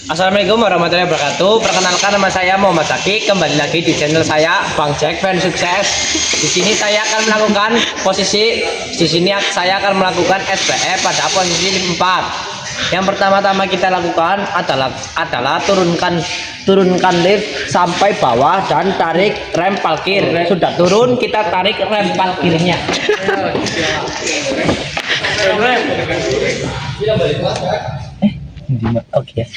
Assalamualaikum warahmatullahi wabarakatuh. Perkenalkan, nama saya Muhammad Zaki. Kembali lagi di channel saya Bang Jack Fan Sukses. Di sini saya akan melakukan saya akan melakukan SBE pada posisi 4. Yang pertama-tama kita lakukan adalah turunkan lift sampai bawah dan tarik rem parkir. Sudah turun, kita tarik rem parkirnya. Oke.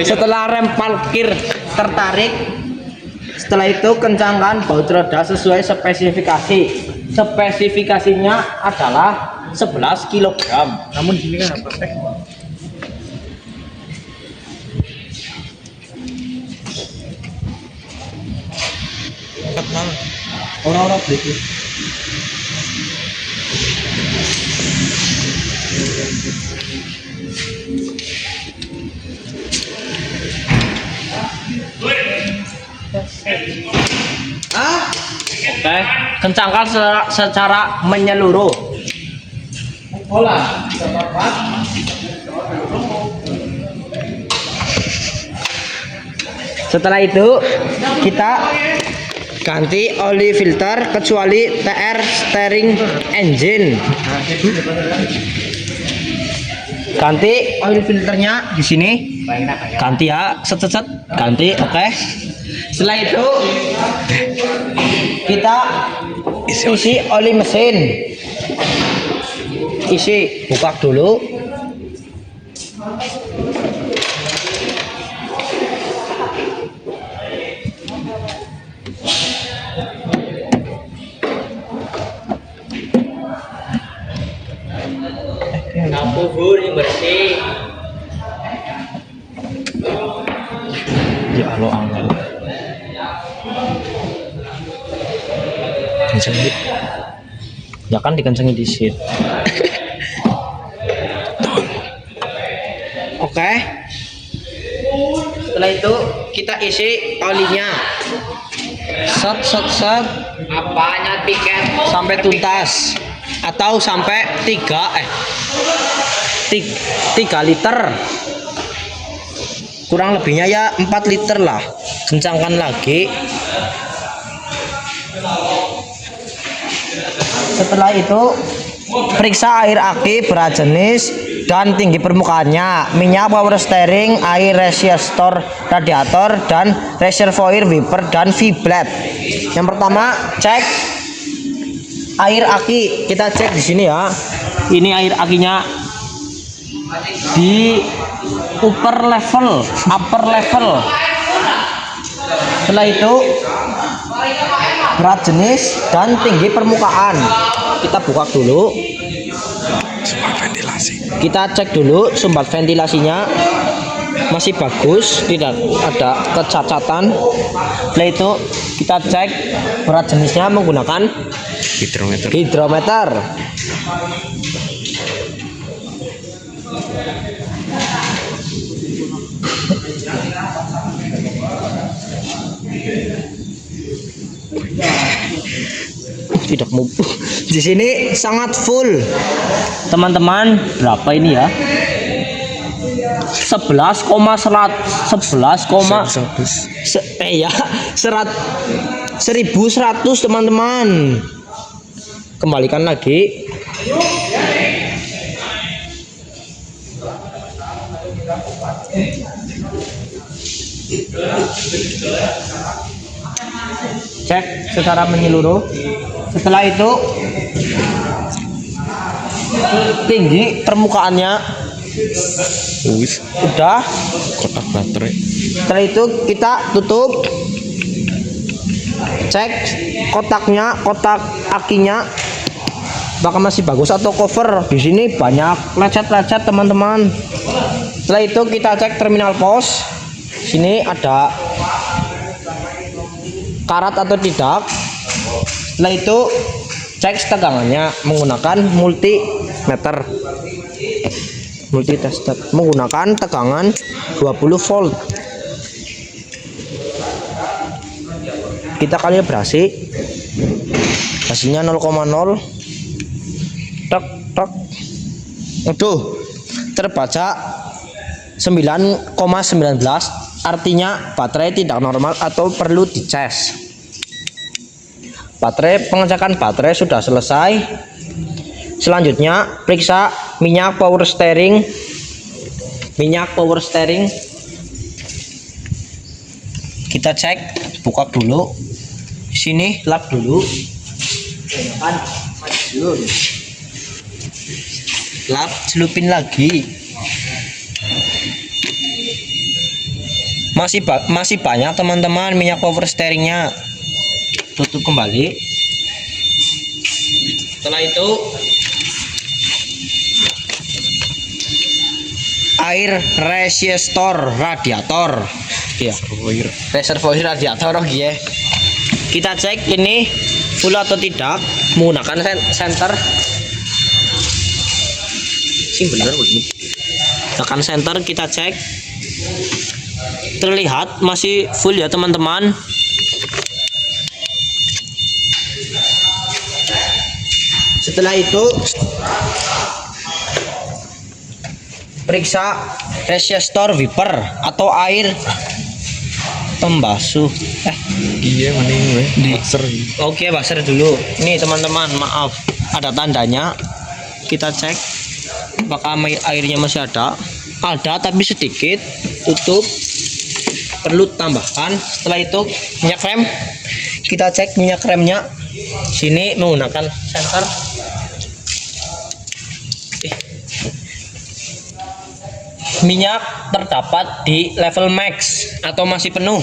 Setelah rem parkir tertarik, setelah itu kencangkan baut roda sesuai spesifikasi. Spesifikasinya adalah 11 kg. Namun di sini kan perfect. Orang-orang begitu. Oke, kencangkan secara menyeluruh. Setelah itu kita ganti oli filter kecuali TR steering engine. Ganti oli filternya di sini. Ganti ya, set ganti. Oke. Setelah itu kita isi oli mesin. Isi, buka dulu. Lampu bur yang bersih. Ya Allah. Kencengin. Ya kan dikencengin di sit. Oke. Setelah itu kita isi olinya. Set. Apanya tiket? Sampai tuntas atau sampai 3 liter. Kurang lebihnya ya 4 liter lah. Kencangkan lagi. Setelah itu periksa air aki, berat jenis dan tinggi permukaannya, minyak power steering, air resiator radiator dan reservoir wiper dan V-blade. Yang pertama cek air aki. Kita cek di sini ya. Ini air akinya di upper level. Setelah itu berat jenis dan tinggi permukaan. Kita buka dulu. Sumbat ventilasi. Kita cek dulu sumbat ventilasinya masih bagus, tidak ada kecacatan. Setelah itu kita cek berat jenisnya menggunakan hidrometer. Tidak mau. Di sini sangat full, teman-teman. Berapa ini ya? 1100 teman-teman. Kembalikan lagi. Cek secara menyeluruh. Setelah itu tinggi permukaannya udah. Kotak baterai. Setelah itu kita tutup. Cek kotaknya, kotak akinya bakal masih bagus atau cover. Di sini banyak lecet-lecet teman-teman. Setelah itu kita cek terminal pos. Sini ada karat atau tidak. Setelah itu cek tegangannya menggunakan multimeter. Multitester menggunakan tegangan 20 volt. Kita kalibrasi. hasilnya 0,0. Tek tek. Aduh, terbaca 9,19, artinya baterai tidak normal atau perlu dicas. Pengecekan baterai sudah selesai. Selanjutnya periksa minyak power steering. Kita cek, buka dulu. Sini lap dulu. Lap, celupin lagi. Masih banyak teman-teman minyak power steeringnya. Tutup kembali. Setelah itu air radiator ya, reservoir radiator ya. Kita cek ini full atau tidak menggunakan senter. Sing bener begini. Tekan senter, kita cek. Terlihat masih full ya teman-teman. Setelah itu periksa resistor wiper atau air pembasuh. Iya mending gue. Oke, buzzer dulu. Nih teman-teman, maaf ada tandanya. Kita cek apakah airnya masih ada. Ada tapi sedikit. Tutup. Perlu tambahkan. Setelah itu minyak rem. Kita cek minyak remnya. Sini menggunakan sensor. Minyak terdapat di level max atau masih penuh.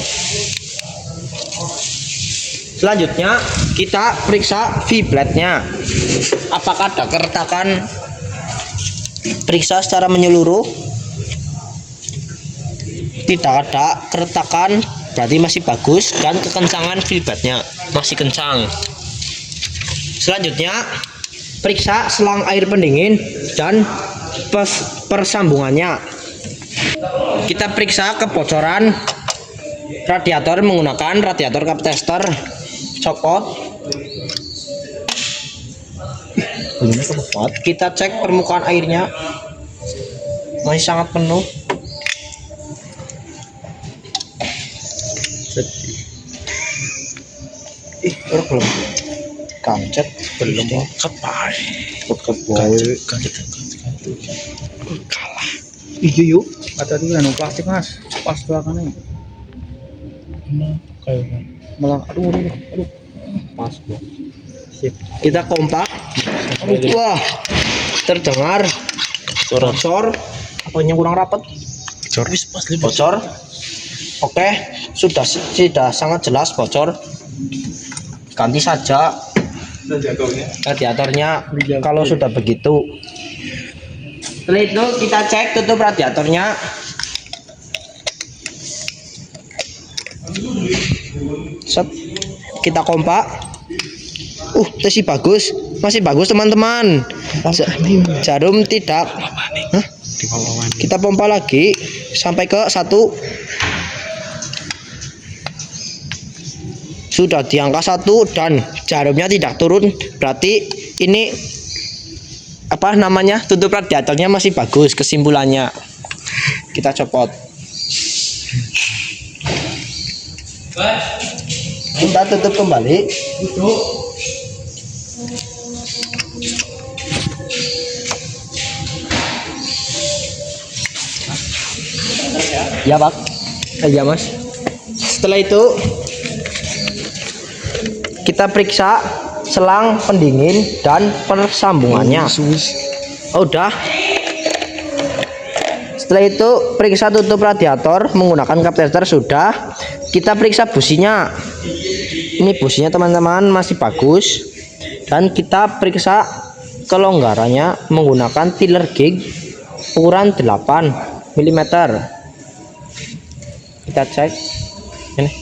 Selanjutnya kita periksa V-plate-nya. Apakah ada keretakan? Periksa secara menyeluruh. Tidak ada keretakan, berarti masih bagus, dan kekencangan V-plate-nya masih kencang. Selanjutnya periksa selang air pendingin dan persambungannya. Kita periksa kebocoran radiator menggunakan radiator cup tester. Copot. Kita cek permukaan airnya masih sangat penuh. Belum kancet, belum Kepai. kalah. Iya yuk, kata dia anu plastik mas, pas belakangnya. Malah aduh, pas bro. Sip. Kita kompak. Wah, terdengar bocor. Apanya kurang rapat? Bocor. Oke, sudah sangat jelas bocor. Ganti saja radiatornya kalau sudah begitu. Setelah itu kita cek tutup radiatornya. Set. Kita kompak. Masih bagus teman-teman. Jarum tidak. Hah? Kita pompa lagi sampai ke 1. Sudah di angka 1 dan jarumnya tidak turun, berarti ini apa namanya, tutup radiatornya masih bagus. Kesimpulannya kita copot. Kita tutup kembali. Ya Pak. Ya Mas. Setelah itu kita periksa selang pendingin dan persambungannya. Udah. Setelah itu periksa tutup radiator menggunakan cup tester sudah. Kita periksa businya. Ini businya teman-teman masih bagus. Dan kita periksa kelonggarannya menggunakan tiller gig ukuran 8 mm. Kita cek ini.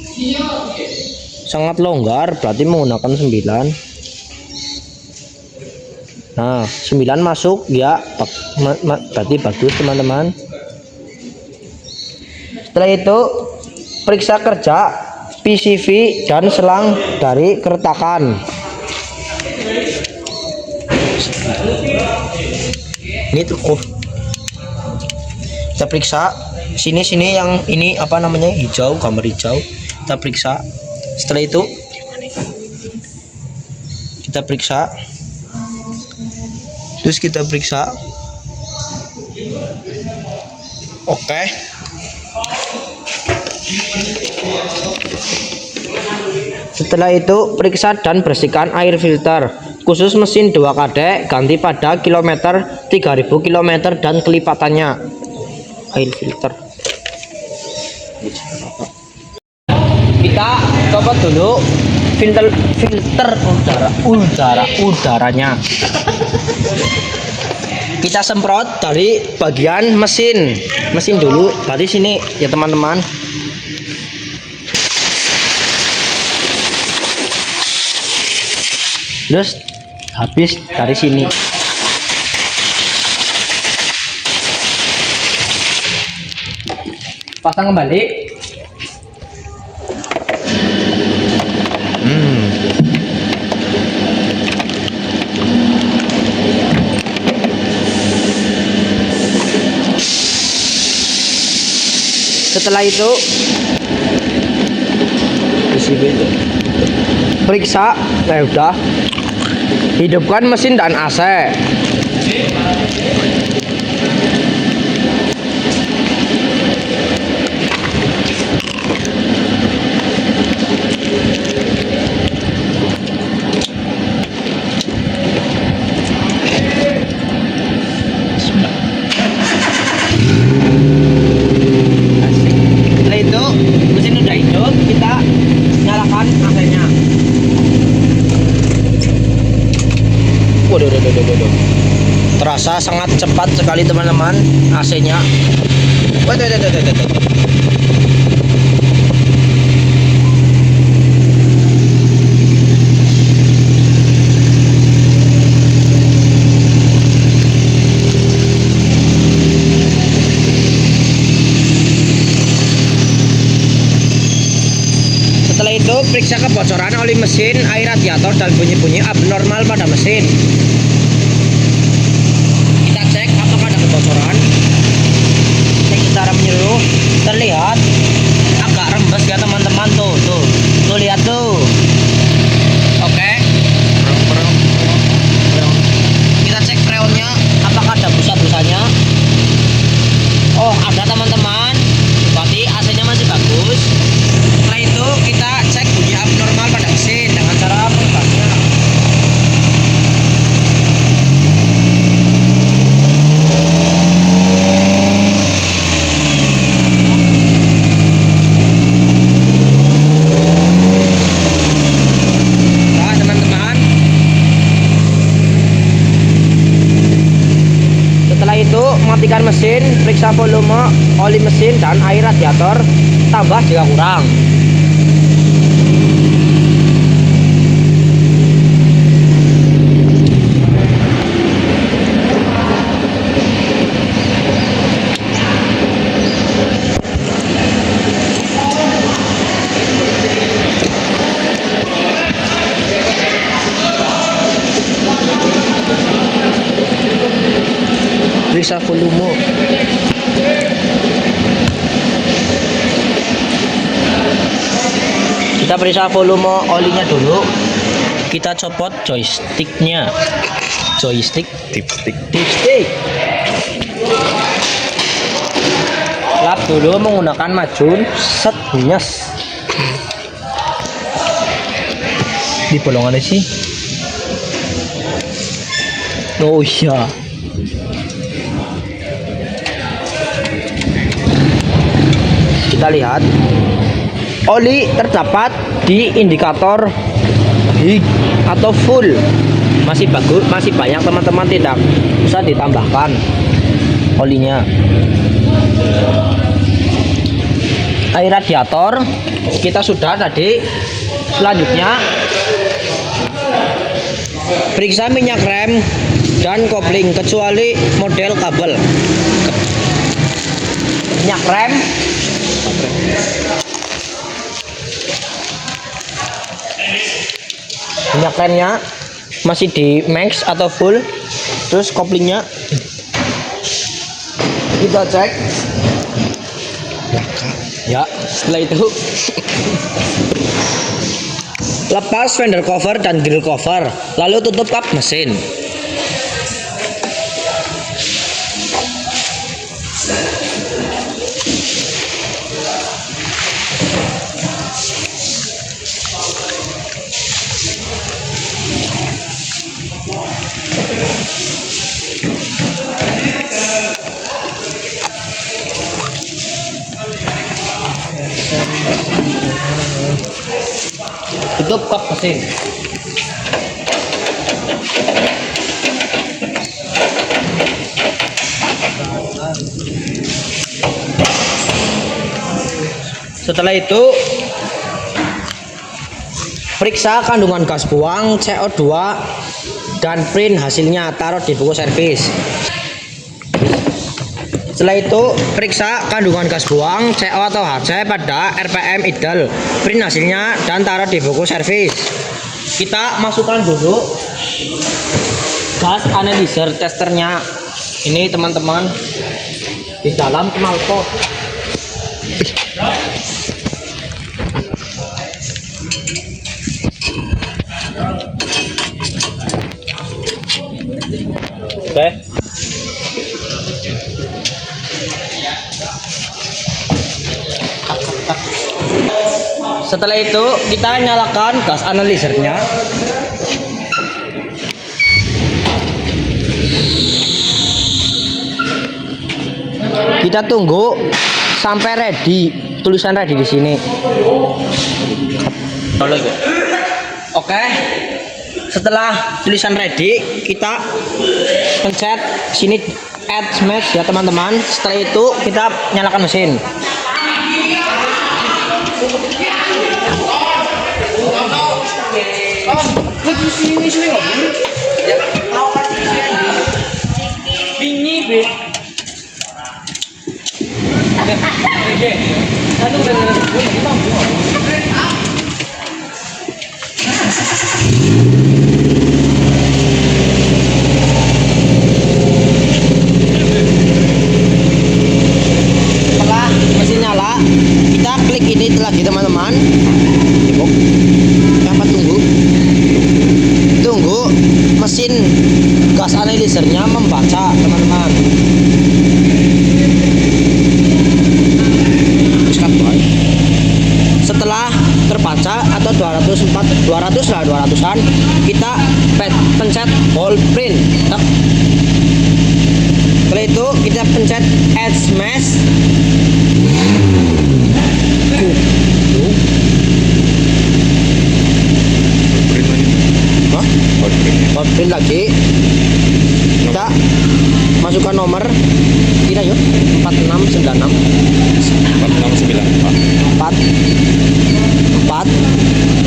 Sangat longgar, berarti menggunakan 9. Nah, 9 masuk ya, berarti bagus teman-teman. Setelah itu periksa kerja PCV dan selang dari keretakan. Ini tuh, oh. Kita periksa sini yang ini apa namanya, hijau, gambar hijau. Kita periksa. Setelah itu kita periksa. Terus kita periksa. Oke. Setelah itu periksa dan bersihkan air filter. Khusus mesin 2 kade ganti pada kilometer 3000 km dan kelipatannya. Air filter. Kita coba dulu filter udaranya. Kita semprot dari bagian mesin dulu dari sini ya teman-teman. Terus habis dari sini. Pasang kembali. Setelah itu periksa, udah hidupkan mesin dan AC. Setelah itu mesin udah hidup, kita nyalakan AC-nya. Waduh. Terasa sangat cepat sekali teman-teman AC-nya. Waduh. Setelah itu periksa kebocoran oli mesin, air radiator dan bunyi-bunyi abnormal pada mesin. Kita cek apakah ada kebocoran. Cek secara menyeluruh, terlihat agak rembes ya teman-teman, tuh lihat tuh. Oke. Kita cek freonnya apakah ada busa-busanya. Oh, ada teman-teman. Berarti AC-nya masih bagus. Setelah itu kita cek bunyi abnormal pada mesin dengan cara mengubahnya. Nah teman-teman, setelah itu matikan mesin, periksa volume oli mesin dan air radiator, tambah jika kurang. Periksa volume. Kita periksa volume olinya dulu. Kita copot joysticknya. Dipstick. Lap dulu menggunakan majun. Set, nyes. Di bolongannya sih. Oh iya. Kita lihat oli terdapat di indikator high atau full, masih bagus, masih banyak teman-teman, tidak usah ditambahkan olinya. Air radiator kita sudah tadi. Selanjutnya periksa minyak rem dan kopling kecuali model kabel. Minyak rem, minyak remnya masih di max atau full. Terus koplingnya kita cek. Ya, setelah itu lepas fender cover dan grill cover, lalu tutup kap mesin. Tutup kap mesin. Setelah itu periksa kandungan gas buang, CO2 dan print hasilnya, taruh di buku servis. Setelah itu periksa kandungan gas buang, CO atau HC pada RPM idle, print hasilnya dan taruh di buku servis. Kita masukkan dulu gas analyzer testernya ini teman-teman di dalam knalpot. Oke. Setelah itu kita nyalakan gas analyzernya. Kita tunggu sampai ready, tulisan ready di sini. Oke. Setelah tulisan ready, kita pencet sini add match ya teman-teman. Setelah itu kita nyalakan mesin. Setelah mesin nyala, kita klik ini lagi teman-teman. Tunggu mesin gas analyzernya membaca teman-teman. Setelah terbaca atau 200-an kita pencet hold print. Setelah itu kita pencet add smash. Hold print lagi. Kita masukkan nomor kira yuk 4696 4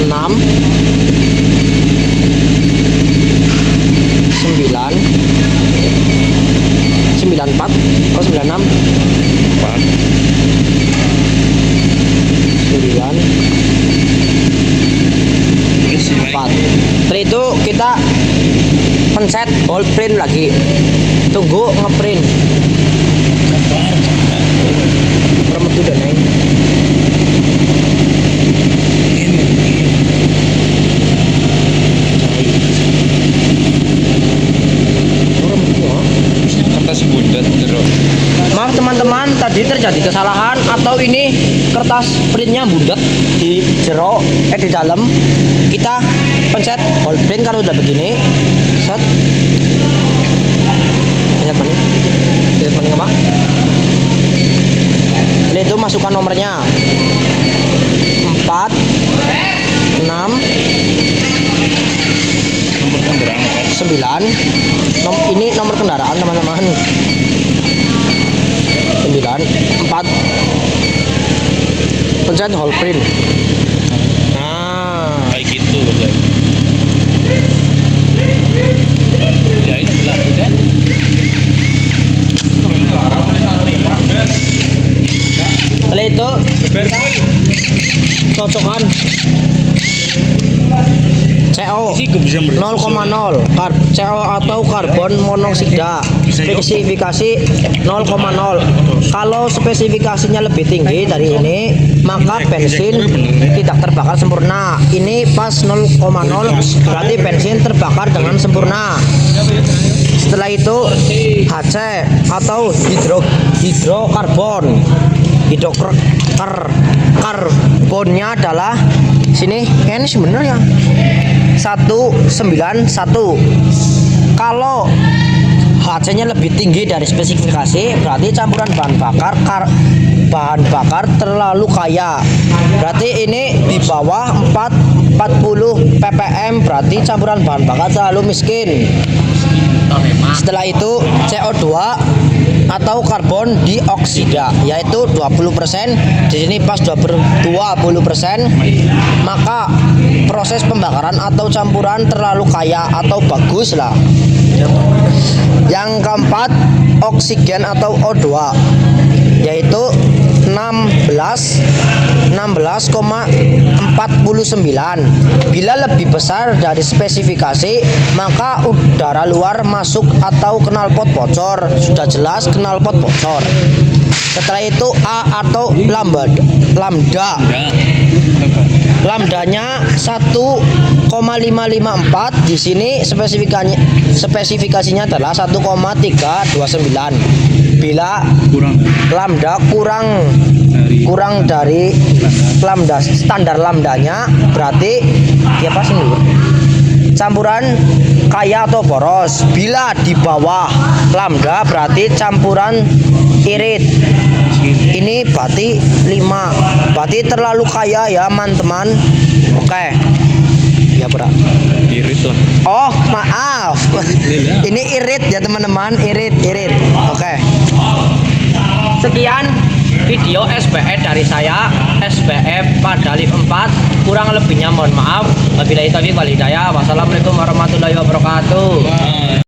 6 9 94 oh 96 4 9 4. Setelah itu kita pencet hold print lagi, tunggu ngeprint. Remet udah naik. Maaf teman-teman, tadi terjadi kesalahan atau ini kertas printnya bundet di di dalam. Kita pencet hold print kalau udah begini. Set. Lihat mana? Lihat mana apa? Ini itu masukkan nomornya 4 6 9. Ini nomor kendaraan teman-teman. 9 4. Pencet hold print. Nah, kayak gitu betul. Ya ini berlaku kan? setelah itu cocokkan CO Isi gue bisa 0,0 CO atau karbon monoksida. Spesifikasi 0,0. Kalau spesifikasinya lebih tinggi dari ini, maka bensin tidak terbakar sempurna. Ini pas 0,0 berarti bensin terbakar dengan sempurna. Setelah itu HC atau hidrokarbon. Karbonnya adalah sini ini sebenarnya 191. Kalau HC-nya lebih tinggi dari spesifikasi, berarti campuran bahan bakar terlalu kaya. Berarti ini di bawah 40 ppm, berarti campuran bahan bakar terlalu miskin. Setelah itu CO2 atau karbon dioksida, yaitu 20%. Di sini pas 20%, maka proses pembakaran atau campuran terlalu kaya atau bagus lah. Yang keempat, oksigen atau O2, yaitu 16,49. Bila lebih besar dari spesifikasi, maka udara luar masuk atau knalpot bocor. Sudah jelas knalpot bocor. Setelah itu A atau lambda. Lambdanya 1,554. Di sini spesifikasinya adalah 1,329. Bila lambda kurang dari lambda standar lambdanya, berarti ya pas ini campuran kaya atau boros. Bila di bawah lambda berarti campuran irit. Ini berarti 5, berarti terlalu kaya ya teman-teman. Oke ya bro, Irit lah. oh maaf ini irit ya teman-teman, irit. Oke, sekian video SPE dari saya, SPE pada lift 4. Kurang lebihnya mohon maaf. Wabillahi taufiq wal hidayah. Wassalamualaikum warahmatullahi wabarakatuh.